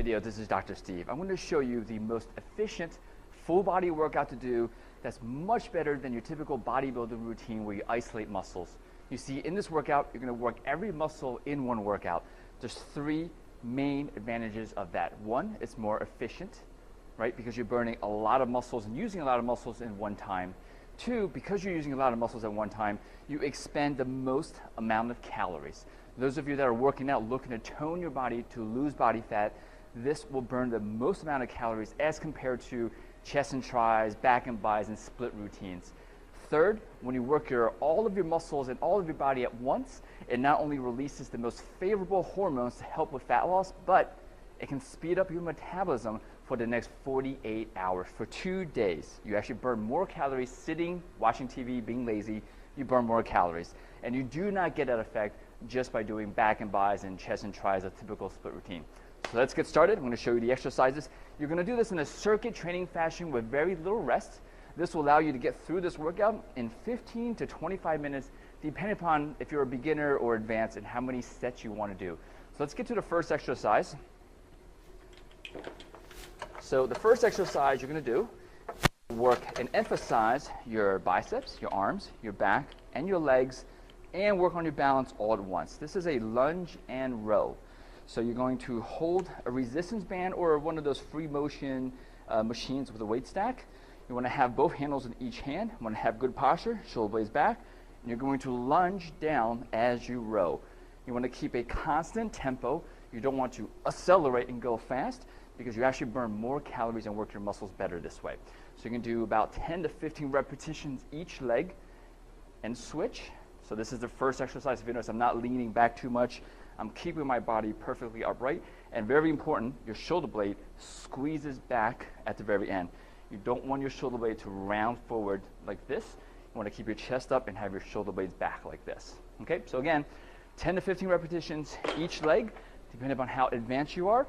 video, this is Dr. Steve. I'm going to show you the most efficient full body workout to do that's much better than your typical bodybuilding routine where you isolate muscles. You see, in this workout, you're going to work every muscle in one workout. There's three main advantages of that. One, it's more efficient, right? Because you're burning a lot of muscles and using a lot of muscles in one time. Two, because you're using a lot of muscles at one time, you expend the most amount of calories. Those of you that are working out looking to tone your body to lose body fat, this will burn the most amount of calories as compared to chest and tries, back and bis, and split routines. Third, when you work all of your muscles and all of your body at once, it not only releases the most favorable hormones to help with fat loss, but it can speed up your metabolism for the next 48 hours. For 2 days, you actually burn more calories sitting, watching TV, being lazy. You burn more calories. And you do not get that effect just by doing back and bis and chest and tries, a typical split routine. So let's get started. I'm going to show you the exercises. You're going to do this in a circuit training fashion with very little rest. This will allow you to get through this workout in 15 to 25 minutes, depending upon if you're a beginner or advanced and how many sets you want to do. So let's get to the first exercise. So the first exercise you're going to do, work and emphasize your biceps, your arms, your back, and your legs, and work on your balance all at once. This is a lunge and row. So you're going to hold a resistance band or one of those free motion machines with a weight stack. You want to have both handles in each hand. You want to have good posture, shoulder blades back, and you're going to lunge down as you row. You want to keep a constant tempo. You don't want to accelerate and go fast because you actually burn more calories and work your muscles better this way. So you can do about 10 to 15 repetitions each leg and switch. So this is the first exercise. If you notice, I'm not leaning back too much. I'm keeping my body perfectly upright. And very important, your shoulder blade squeezes back at the very end. You don't want your shoulder blade to round forward like this. You want to keep your chest up and have your shoulder blades back like this. Okay, so again, 10 to 15 repetitions each leg, depending upon how advanced you are.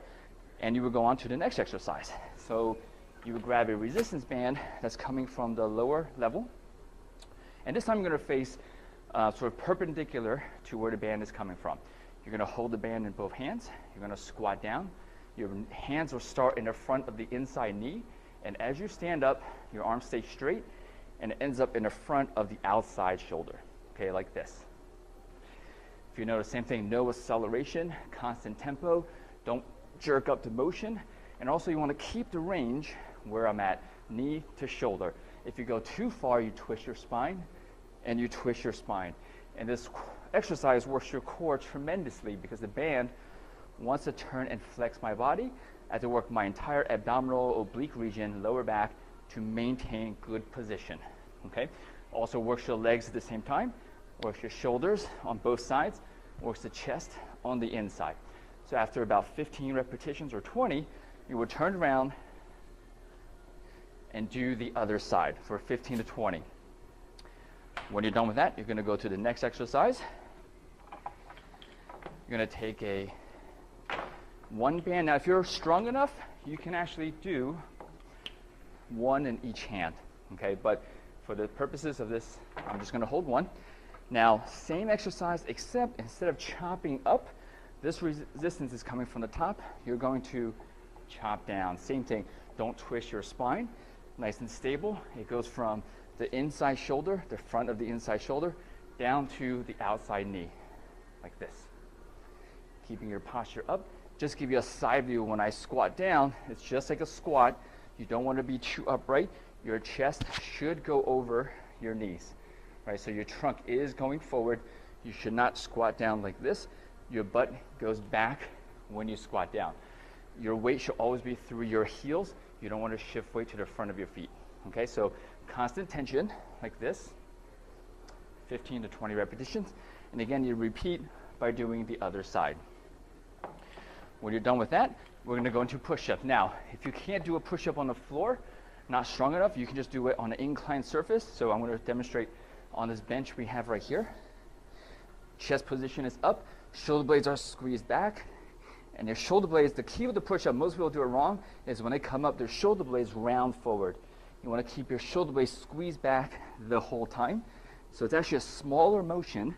And you would go on to the next exercise. So you would grab a resistance band that's coming from the lower level. And this time you're going to face sort of perpendicular to where the band is coming from. You're going to hold the band in both hands. You're going to squat down. Your hands will start in the front of the inside knee. And as you stand up, your arms stay straight, and it ends up in the front of the outside shoulder, okay, like this. If you notice, same thing, no acceleration, constant tempo. Don't jerk up to motion. And also you want to keep the range where I'm at, knee to shoulder. If you go too far, you twist your spine, and you twist your spine. And this exercise works your core tremendously because the band wants to turn and flex my body. I have to work my entire abdominal, oblique region, lower back to maintain good position, okay? Also works your legs at the same time, works your shoulders on both sides, works the chest on the inside. So after about 15 repetitions or 20, you would turn around and do the other side for 15 to 20. When you're done with that, you're going to go to the next exercise. You're going to take a one band. Now, if you're strong enough, you can actually do one in each hand, okay? But for the purposes of this, I'm just going to hold one. Now, same exercise, except instead of chopping up, this resistance is coming from the top. You're going to chop down. Same thing. Don't twist your spine. Nice and stable. It goes from the inside shoulder, the front of the inside shoulder, down to the outside knee, like this. Keeping your posture up. Just give you a side view. When I squat down, it's just like a squat. You don't want to be too upright. Your chest should go over your knees, right? So your trunk is going forward. You should not squat down like this. Your butt goes back when you squat down. Your weight should always be through your heels. You don't want to shift weight to the front of your feet, okay? So constant tension like this, 15 to 20 repetitions. And again, you repeat by doing the other side. When you're done with that, we're going to go into push-up. Now, if you can't do a push-up on the floor, not strong enough, you can just do it on an inclined surface. So I'm going to demonstrate on this bench we have right here. Chest position is up, shoulder blades are squeezed back, and your shoulder blades, the key with the push-up, most people do it wrong, is when they come up, their shoulder blades round forward. You want to keep your shoulder blades squeezed back the whole time. So it's actually a smaller motion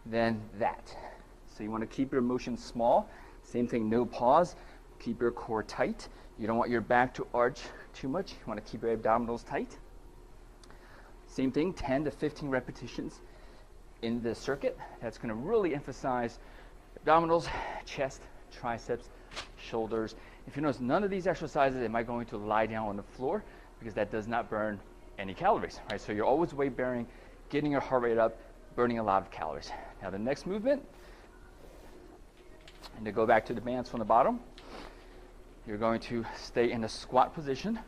than that. So you want to keep your motion small. Same thing, no pause. Keep your core tight. You don't want your back to arch too much. You want to keep your abdominals tight. Same thing, 10 to 15 repetitions in the circuit. That's going to really emphasize abdominals, chest, triceps, shoulders. If you notice, none of these exercises am I going to lie down on the floor, because that does not burn any calories, right? So you're always weight bearing, getting your heart rate up, burning a lot of calories. Now the next movement, and to go back to the bands from the bottom, you're going to stay in a squat position.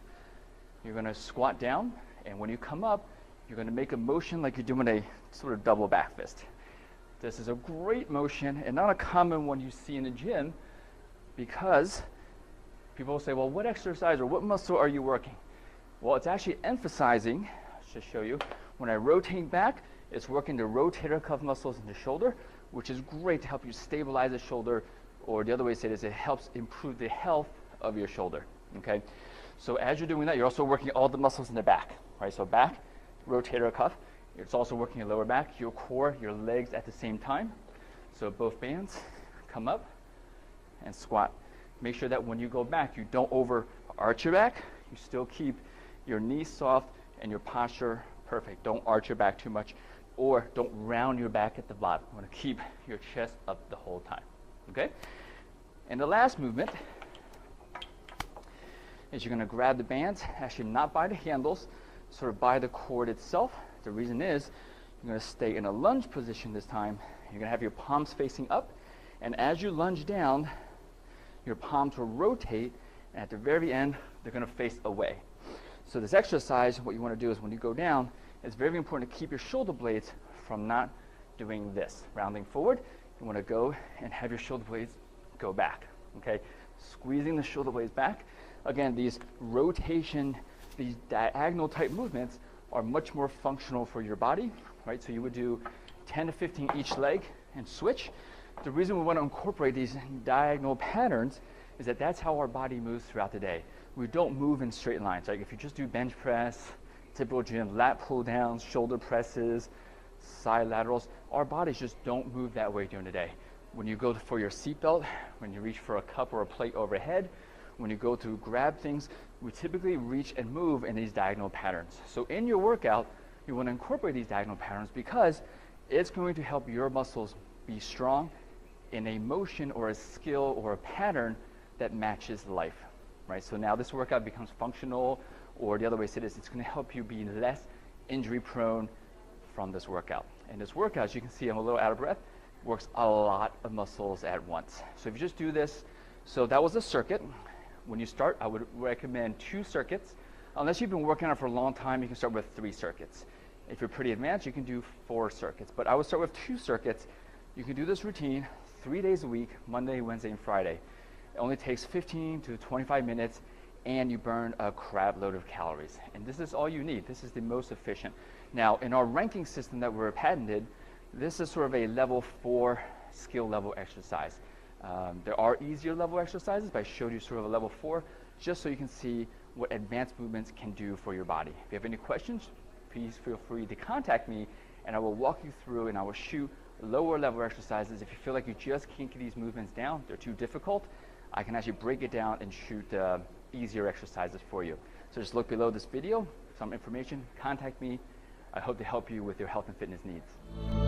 You're going to squat down, and when you come up, you're going to make a motion like you're doing a sort of double back fist. This is a great motion and not a common one you see in the gym, because people will say, well, what exercise or what muscle are you working? Well, it's actually emphasizing, I'll just show you, when I rotate back, it's working the rotator cuff muscles in the shoulder, which is great to help you stabilize the shoulder, or the other way to say it is it helps improve the health of your shoulder, okay? So as you're doing that, you're also working all the muscles in the back, right? So back, rotator cuff. It's also working your lower back, your core, your legs at the same time. So both bands, come up and squat. Make sure that when you go back, you don't over arch your back. You still keep your knees soft and your posture perfect. Don't arch your back too much, or don't round your back at the bottom. You want to keep your chest up the whole time, okay? And the last movement is you're going to grab the bands, actually not by the handles, sort of by the cord itself. The reason is you're going to stay in a lunge position this time. You're going to have your palms facing up, and as you lunge down, your palms will rotate, and at the very end, they're going to face away. So this exercise, what you want to do is when you go down, it's very important to keep your shoulder blades from not doing this. Rounding forward, you want to go and have your shoulder blades go back, okay? Squeezing the shoulder blades back. Again, these rotation, these diagonal type movements are much more functional for your body, right? So you would do 10 to 15 each leg and switch. The reason we want to incorporate these diagonal patterns is that that's how our body moves throughout the day. We don't move in straight lines. Like if you just do bench press, typical gym, lat pull downs, shoulder presses, side laterals, our bodies just don't move that way during the day. When you go for your seatbelt, when you reach for a cup or a plate overhead, when you go to grab things, we typically reach and move in these diagonal patterns. So in your workout, you want to incorporate these diagonal patterns because it's going to help your muscles be strong in a motion or a skill or a pattern that matches life, right? So now this workout becomes functional, or the other way to say this, it's going to help you be less injury prone from this workout. And this workout, as you can see, I'm a little out of breath, works a lot of muscles at once. So if you just do this, so that was a circuit. When you start, I would recommend 2 circuits. Unless you've been working on it for a long time, you can start with 3 circuits. If you're pretty advanced, you can do 4 circuits. But I would start with 2 circuits. You can do this routine 3 days a week, Monday, Wednesday, and Friday. It only takes 15 to 25 minutes, and you burn a crap load of calories. And this is all you need. This is the most efficient. Now, in our ranking system that we're patented, this is sort of a level 4 skill level exercise. There are easier level exercises, but I showed you sort of a level 4 just so you can see what advanced movements can do for your body. If you have any questions, please feel free to contact me, and I will walk you through and I will shoot lower level exercises. If you feel like you just can't get these movements down, they're too difficult, I can actually break it down and shoot easier exercises for you. So just look below this video, some information, contact me. I hope to help you with your health and fitness needs.